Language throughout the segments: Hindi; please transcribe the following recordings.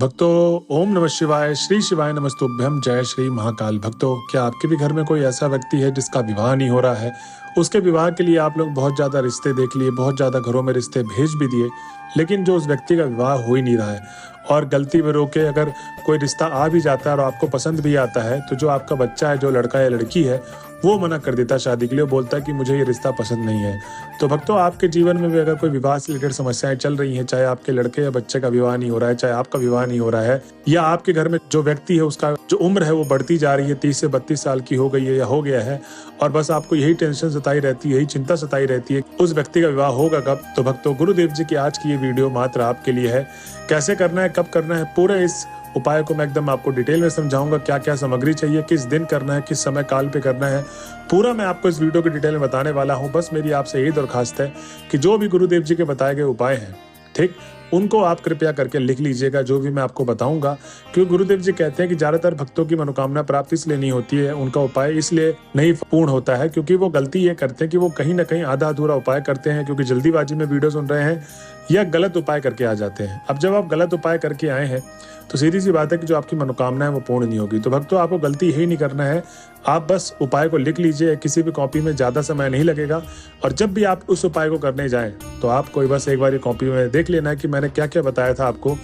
भक्तों, ओम नमः शिवाय, श्री शिवाय नमस्तुभ्यम, जय श्री महाकाल। भक्तों, क्या आपके भी घर में कोई ऐसा व्यक्ति है जिसका विवाह नहीं हो रहा है? उसके विवाह के लिए आप लोग बहुत ज़्यादा रिश्ते देख लिए, बहुत ज़्यादा घरों में रिश्ते भेज भी दिए, लेकिन जो उस व्यक्ति का विवाह हो ही नहीं रहा है। और गलती में रोके अगर कोई रिश्ता आ भी जाता है और आपको पसंद भी आता है, तो जो आपका बच्चा है, जो लड़का या लड़की है, वो मना कर देता है शादी के लिए, बोलता है कि मुझे ये रिश्ता पसंद नहीं है। तो भक्तों, आपके जीवन में भी अगर कोई विवाह से रिलेटेड समस्याएं चल रही हैं, चाहे आपके लड़के या बच्चे का विवाह नहीं हो रहा है, चाहे आपका विवाह नहीं हो रहा है, या आपके घर में जो व्यक्ति है उसका जो उम्र है वो बढ़ती जा रही है, 30 से 32 साल की हो गई है या हो गया है, और बस आपको यही टेंशन सताई रहती है, यही चिंता सताई रहती है उस व्यक्ति का विवाह होगा कब, तो भक्तों, गुरुदेव जी की आज की ये वीडियो मात्र आपके लिए है। कैसे करना है, कब करना है, पूरे इस उपाय को मैं एकदम आपको डिटेल में समझाऊंगा। क्या क्या सामग्री चाहिए, किस दिन करना है, किस समय काल पे करना है, पूरा मैं आपको इस वीडियो के डिटेल में बताने वाला हूं। बस मेरी आपसे यही दरखास्त है कि जो भी गुरुदेव जी के बताए गए उपाय हैं, ठीक, उनको आप कृपया करके लिख लीजिएगा, जो भी मैं आपको बताऊंगा। क्योंकि गुरुदेव जी कहते हैं कि ज्यादातर भक्तों की मनोकामना प्राप्ति इसलिए नहीं होती है, उनका उपाय इसलिए नहीं पूर्ण होता है क्योंकि वो गलती ये करते हैं कि वो कहीं ना कहीं आधा अधूरा उपाय करते हैं, क्योंकि जल्दीबाजी में वीडियो सुन रहे हैं या गलत उपाय करके आ जाते हैं। अब जब आप गलत उपाय करके आए हैं तो सीधी सी बात है कि जो आपकी मनोकामना है वो पूर्ण नहीं होगी। तो भक्तों, आपको गलती यही नहीं करना है, आप बस उपाय को लिख लीजिए, किसी भी कॉपी में ज़्यादा समय नहीं लगेगा। और जब भी आप उस उपाय को करने जाएं तो आपको एक बस एक बार ये कॉपी में देख लेना है कि मैंने क्या क्या बताया था आपको।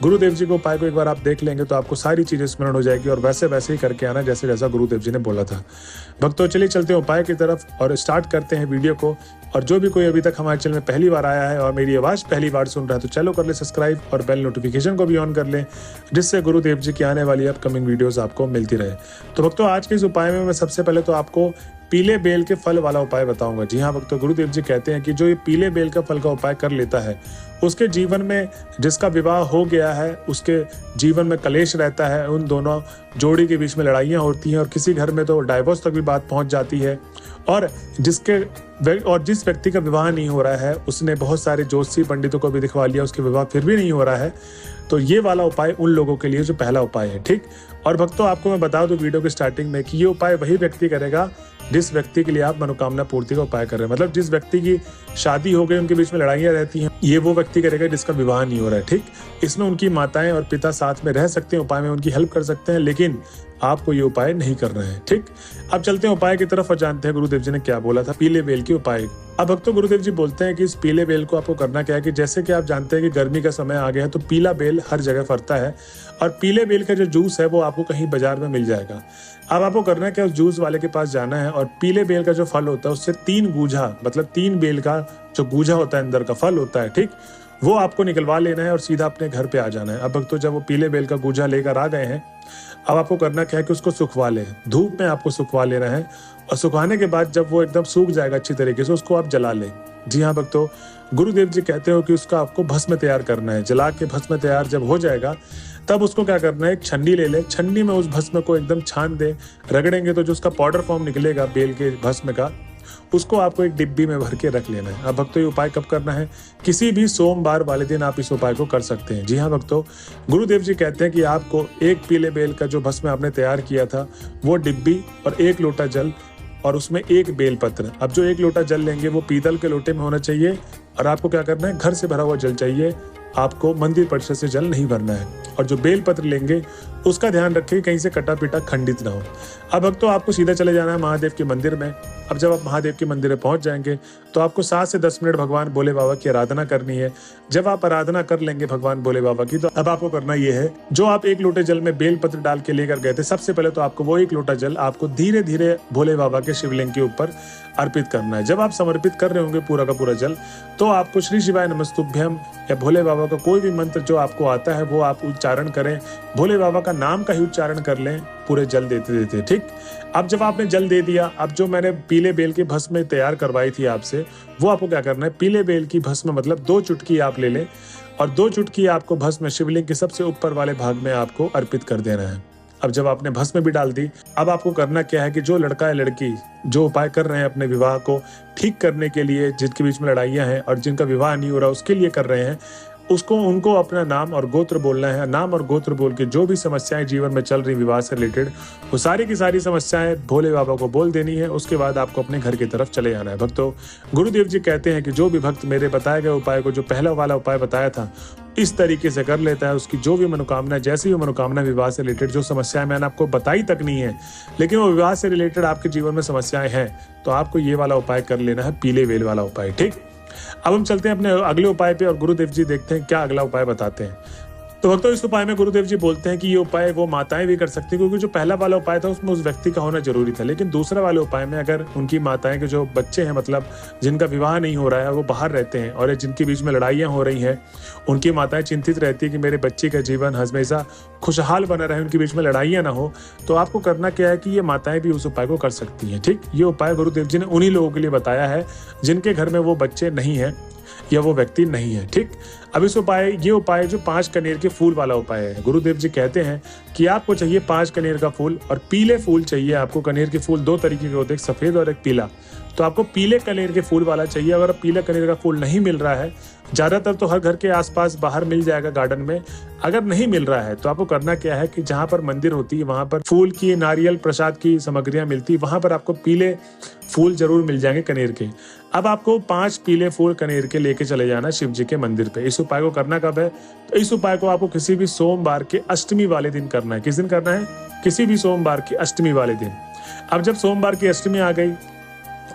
गुरुदेव जी को उपाय को एक बार आप देख लेंगे तो आपको सारी चीजें स्मरण हो जाएगी, और वैसे वैसे ही करके आना जैसे जैसा गुरुदेव जी ने बोला था। भक्तों, चलिए चलते हैं उपाय की तरफ और स्टार्ट करते हैं वीडियो को। और जो भी कोई अभी तक हमारे चैनल में पहली बार आया है और मेरी आवाज पहली बार सुन रहा है तो चलो कर ले सब्सक्राइब और बेल नोटिफिकेशन को भी ऑन कर लें, जिससे गुरुदेव जी की आने वाली अपकमिंग वीडियोस आपको मिलती रहे। तो भक्तों, आज के इस उपाय में मैं सबसे पहले तो आपको पीले बेल के फल वाला उपाय बताऊंगा। जी हाँ भक्तों, गुरुदेव जी कहते हैं कि जो ये पीले बेल का फल का उपाय कर लेता है, उसके जीवन में जिसका विवाह हो गया है, उसके जीवन में कलेश रहता है, उन दोनों जोड़ी के बीच में लड़ाइयाँ होती हैं और किसी घर में तो डाइवोर्स तक भी बात पहुंच जाती है। और जिस व्यक्ति का विवाह नहीं हो रहा है, उसने बहुत सारे ज्योतिषी पंडितों को भी दिखवा लिया, उसके विवाह फिर भी नहीं हो रहा है, तो ये वाला उपाय उन लोगों के लिए जो पहला उपाय है, ठीक। और भक्तों, आपको मैं बता दूं वीडियो के स्टार्टिंग में कि ये उपाय वही व्यक्ति करेगा जिस व्यक्ति के लिए आप मनोकामना पूर्ति का उपाय कर रहे हैं। मतलब जिस व्यक्ति की शादी हो गई, उनके बीच में लड़ाइयाँ रहती हैं, ये वो व्यक्ति करेगा जिसका विवाह नहीं हो रहा है, ठीक। इसमें उनकी माताएं और पिता साथ में रह सकते हैं, उपाय में उनकी हेल्प कर सकते हैं, लेकिन आपको ये उपाय नहीं करना है, ठीक। अब चलते हैं उपाय की तरफ और जानते हैं गुरुदेव जी ने क्या बोला था पीले बेल के उपाय। अब भक्तों, गुरुदेव जी बोलते हैं कि इस पीले बेल को आपको करना क्या है कि जैसे कि आप जानते हैं कि गर्मी का समय आ गया है, तो पीला बेल हर जगह फरता है और पीले बेल का जो जूस है वो आपको कहीं बाजार में मिल जाएगा। अब आपको करना क्या, उस जूस वाले के पास जाना है और पीले बेल का जो फल होता है उससे 3 गूंजा, मतलब 3 बेल का जो गूंजा होता है, अंदर का फल होता है, ठीक, वो आपको निकलवा लेना है और सीधा अपने घर पे आ जाना है। अब भक्तों, जब वो पीले बेल का गूंजा लेकर आ गए हैं, अब आपको करना क्या है कि उसको सुखवा लें, धूप में आपको सुखवा लेना है। और सुखाने के बाद जब वो एकदम सूख जाएगा अच्छी तरीके से, उसको आप जला लें। जी हाँ भक्तों, गुरुदेव जी कहते हो कि उसका आपको भस्म तैयार करना है। जला के भस्म तैयार जब हो जाएगा तब उसको क्या करना है, एक छन्नी ले ले, छन्नी में उस भस्म को एकदम छान दे, रगड़ेंगे तो जो उसका पाउडर फॉर्म निकलेगा बेल के भस्म का, उसको आपको एक डिब्बी में भर के रख लेना है। अब भक्तों, ये उपाय कब करना है, किसी भी सोमवार वाले दिन आप इस उपाय को कर सकते हैं। जी हाँ भक्तों, गुरुदेव जी कहते हैं कि आपको एक पीले बेल का जो भस्म आपने तैयार किया था, वो डिब्बी और 1 लोटा जल और उसमें 1 बेलपत्र। अब जो 1 लोटा जल लेंगे वो पीतल के लोटे में होना चाहिए और आपको क्या करना है, घर से भरा हुआ जल चाहिए, आपको मंदिर परिसर से जल नहीं भरना है। और जो बेलपत्र लेंगे उसका ध्यान रखें कहीं से कटा पीटा खंडित ना हो। अब भक्तों, आपको सीधा चले जाना है महादेव के मंदिर में। अब जब आप महादेव के मंदिर में पहुंच जाएंगे तो आपको 7 से 10 मिनट भगवान भोले बाबा की आराधना करनी है। जब आप आराधना कर लेंगे भगवान भोले बाबा की, तो अब आपको करना ये है, जो आप 1 लोटे जल में बेलपत्र डाल के लेकर गए थे, सबसे पहले तो आपको वो 1 लोटा जल आपको धीरे धीरे भोले बाबा के शिवलिंग के ऊपर अर्पित करना है। जब आप समर्पित कर रहे होंगे पूरा का पूरा जल, तो आपको श्री शिवाय नमस्तुभ्यम या भोले बाबा का कोई भी मंत्र जो आपको आता है वो आप उच्चारण करें, भोले बाबा का नाम का ही उच्चारण कर लें पूरे जल देते देते, ठीक। अब जब आपने जल दे दिया, अब जो मैंने पीले बेल की भस्म तैयार करवाई थी आपसे, वो आपको क्या करना है, पीले बेल की भस्म मतलब 2 चुटकी आप ले लें और 2 चुटकी आपको भस्म शिवलिंग के सबसे ऊपर वाले भाग में आपको अर्पित कर देना है। अब जब आपने भस्म भी डाल दी, अब आपको करना क्या है कि जो लड़का या लड़की जो उपाय कर रहे हैं अपने विवाह को ठीक करने के लिए, जिनके बीच में लड़ाइयाँ हैं और जिनका विवाह नहीं हो रहा उसके लिए कर रहे हैं, उसको उनको अपना नाम और गोत्र बोलना है। नाम और गोत्र बोल के जो भी समस्याएं जीवन में चल रही विवाह से रिलेटेड, वो सारी की सारी समस्याएं भोले बाबा को बोल देनी है। उसके बाद आपको अपने घर की तरफ चले जाना है। भक्तों, गुरुदेव जी कहते हैं कि जो भी भक्त मेरे बताए गए उपाय को, जो पहला वाला उपाय बताया था, इस तरीके से कर लेता है, उसकी जो भी मनोकामना, जैसी भी मनोकामना विवाह से रिलेटेड, जो समस्याएं मैंने आपको बताई तक नहीं है लेकिन वो विवाह से रिलेटेड आपके जीवन में समस्याएं हैं, तो आपको ये वाला उपाय कर लेना है, पीले वेल वाला उपाय। ठीक, अब हम चलते हैं अपने अगले उपाय पे और गुरुदेव जी देखते हैं क्या अगला उपाय बताते हैं। तो भक्तों, इस उपाय में गुरुदेव जी बोलते हैं कि ये उपाय वो माताएं भी कर सकती हैं, क्योंकि जो पहला वाला उपाय था उसमें उस व्यक्ति का होना जरूरी था, लेकिन दूसरे वाले उपाय में अगर उनकी माताएं के जो बच्चे हैं, मतलब जिनका विवाह नहीं हो रहा है, वो बाहर रहते हैं और जिनके बीच में लड़ाइयां हो रही हैं, उनकी माताएं चिंतित रहती है कि मेरे बच्चे का जीवन हमेशा खुशहाल बना रहे, उनके बीच में लड़ाइयां ना हो, तो आपको करना क्या है कि ये माताएं भी उस उपाय को कर सकती हैं। ठीक, ये उपाय गुरुदेव जी ने उन्हीं लोगों के लिए बताया है जिनके घर में वो बच्चे नहीं है या वो व्यक्ति नहीं है। ठीक, अब ये उपाय जो 5 कनेर के फूल वाला उपाय है। गुरुदेव जी कहते हैं कि आपको चाहिए 5 कनेर का फूल और पीले फूल चाहिए आपको। कनेर के फूल 2 तरीके के होते हैं, एक सफेद और एक पीला। तो आपको पीले कनेर के फूल वाला चाहिए। अगर पीले कनेर का फूल नहीं मिल रहा है, ज्यादातर तो हर घर के आसपास बाहर मिल जाएगा गार्डन में, अगर नहीं मिल रहा है तो आपको करना क्या है कि जहां पर मंदिर होती है, वहां पर फूल की, नारियल प्रसाद की सामग्रियां मिलती है, वहां पर आपको पीले फूल जरूर मिल जाएंगे कनेर के। अब आपको 5 पीले फूल कनेर के लेके चले जाना शिव जी के मंदिर पे। इस उपाय को करना कब है? तो इस उपाय को आपको किसी भी सोमवार के अष्टमी वाले दिन करना है। किस दिन करना है? किसी भी सोमवार की अष्टमी वाले दिन। अब जब सोमवार की अष्टमी आ गई,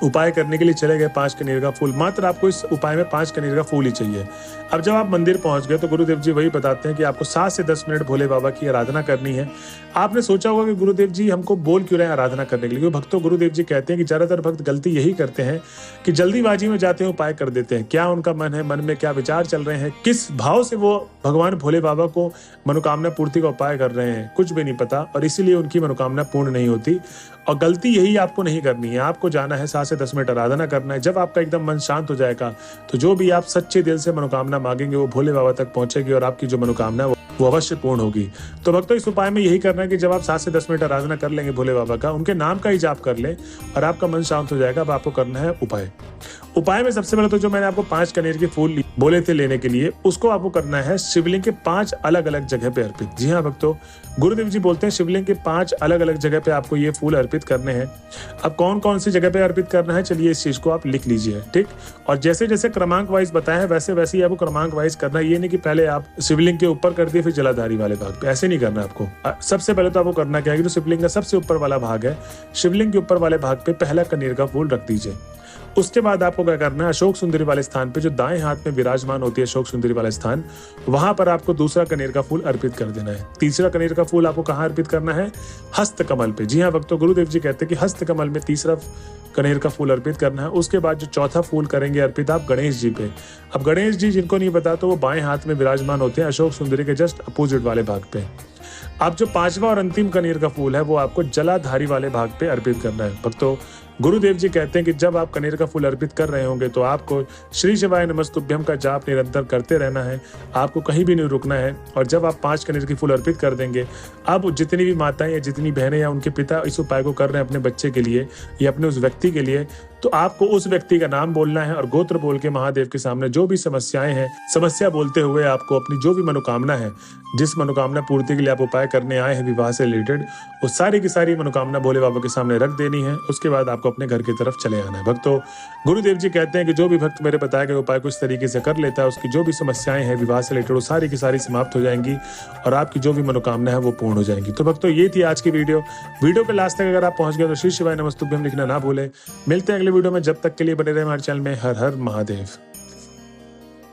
उपाय करने के लिए चले गए 5 कनेर का फूल, मात्र आपको इस उपाय में 5 कनेर का फूल ही चाहिए। अब जब आप मंदिर पहुंच गए तो गुरुदेव जी वही बताते हैं कि आपको 7 से 10 मिनट भोले बाबा की आराधना करनी है। आपने सोचा होगा कि गुरुदेव जी हमको बोल क्यों रहे हैं आराधना करने के लिए? भक्तों, गुरुदेव जी कहते हैं कि ज्यादातर भक्त गलती यही करते हैं कि जल्दीबाजी में जाते हैं, उपाय कर देते हैं। क्या उनका मन है, मन में क्या विचार चल रहे हैं, किस भाव से वो भगवान भोले बाबा को मनोकामना पूर्ति का उपाय कर रहे हैं, कुछ भी नहीं पता, और इसीलिए उनकी मनोकामना पूर्ण नहीं होती। और गलती यही आपको नहीं करनी है। आपको जाना है 7 से 10 मिनट आराधना करना है। जब आपका एकदम मन शांत हो जाएगा तो जो भी आप सच्चे दिल से मनोकामना मांगेंगे वो भोले बाबा तक पहुंचेगी और आपकी जो मनोकामना है वो अवश्य पूर्ण होगी। तो भक्तों, इस उपाय में यही करना है कि जब आप 7 से 10 मिनट आराधना कर लेंगे भोले बाबा का, उनके नाम का ही जाप कर लें और आपका मन शांत हो जाएगा। अब आपको करना है उपाय में सबसे पहले तो जो मैंने आपको 5 कनेर के फूल बोले थे लेने के लिए, उसको आपको करना है शिवलिंग के 5 अलग अलग जगह पे अर्पित। जी हाँ भक्तों, गुरुदेव जी बोलते हैं शिवलिंग के 5 अलग अलग जगह पे आपको ये फूल अर्पित करने हैं। अब कौन कौन सी जगह पे अर्पित करना है, चलिए इस चीज को आप लिख लीजिए। ठीक, और जैसे जैसे क्रमांक वाइज बताया है वैसे वैसे ही आपको क्रमांक वाइज करना है। ये नहीं कि पहले आप शिवलिंग के ऊपर कर दिए फिर जलाधारी वाले भाग पे, ऐसे नहीं करना आपको। सबसे पहले तो आपको करना क्या है कि जो शिवलिंग का सबसे ऊपर वाला भाग है, शिवलिंग के ऊपर वाले भाग पे पहला कनेर का फूल रख दीजिए। उसके बाद आपको क्या करना है, अशोक सुंदरी वाले स्थान पे जो दाएं हाथ में विराजमान होती है अशोक सुंदरी वाला स्थान, वहां पर आपको दूसरा कनेर का फूल अर्पित कर देना है। तीसरा कनेर का फूल आपको कहाँ अर्पित करना है? हस्त कमल पे। जी हाँ भक्तों, गुरुदेव जी कहते हैं कि हस्त कमल में तीसरा कनेर का फूल अर्पित करना है। उसके बाद जो चौथा फूल करेंगे अर्पित आप गणेश जी पे। अब गणेश जी जिनको नहीं पता तो वो बाएं हाथ में विराजमान होते हैं अशोक सुंदरी के जस्ट अपोजिट वाले भाग पे। अब जो 5वां और अंतिम कनेर का फूल है वो आपको जलाधारी वाले भाग पे अर्पित करना है। भक्तों, गुरुदेव जी कहते हैं कि जब आप कनेर का फूल अर्पित कर रहे होंगे तो आपको श्री शिवाय नमस्तुभ्यम का जाप निरंतर करते रहना है, आपको कहीं भी नहीं रुकना है। और जब आप 5 कनेर के फूल अर्पित कर देंगे, अब जितनी भी माताएं या जितनी बहनें या उनके पिता इस उपाय को कर रहे हैं अपने बच्चे के लिए या अपने उस व्यक्ति के लिए, तो आपको उस व्यक्ति का नाम बोलना है और गोत्र बोल के महादेव के सामने जो भी समस्याएं हैं, समस्या बोलते हुए आपको अपनी जो भी मनोकामना है, जिस मनोकामना पूर्ति के लिए आप उपाय करने आए हैं विवाह से रिलेटेड, वो सारी की सारी मनोकामना भोले बाबा के सामने रख देनी है। उसके बाद आपको अपने घर की तरफ चले आना है। भक्तों, गुरुदेव जी कहते हैं कि जो भी भक्त मेरे बताए गए उपाय को इस तरीके से कर लेता है, उसकी जो भी समस्याएं हैं विवाह से रिलेटेड वो सारी की सारी समाप्त हो जाएंगी और आपकी जो भी मनोकामना है वो पूर्ण हो जाएंगी। तो भक्तों, ये थी आज की वीडियो के लास्ट तक अगर आप पहुंच गए तो श्री शिवाय नमस्तुभ्यम लिखना ना भूले। मिलते हैं अगले वीडियो में, जब तक के लिए बने रहे हमारे चैनल में। हर हर महादेव।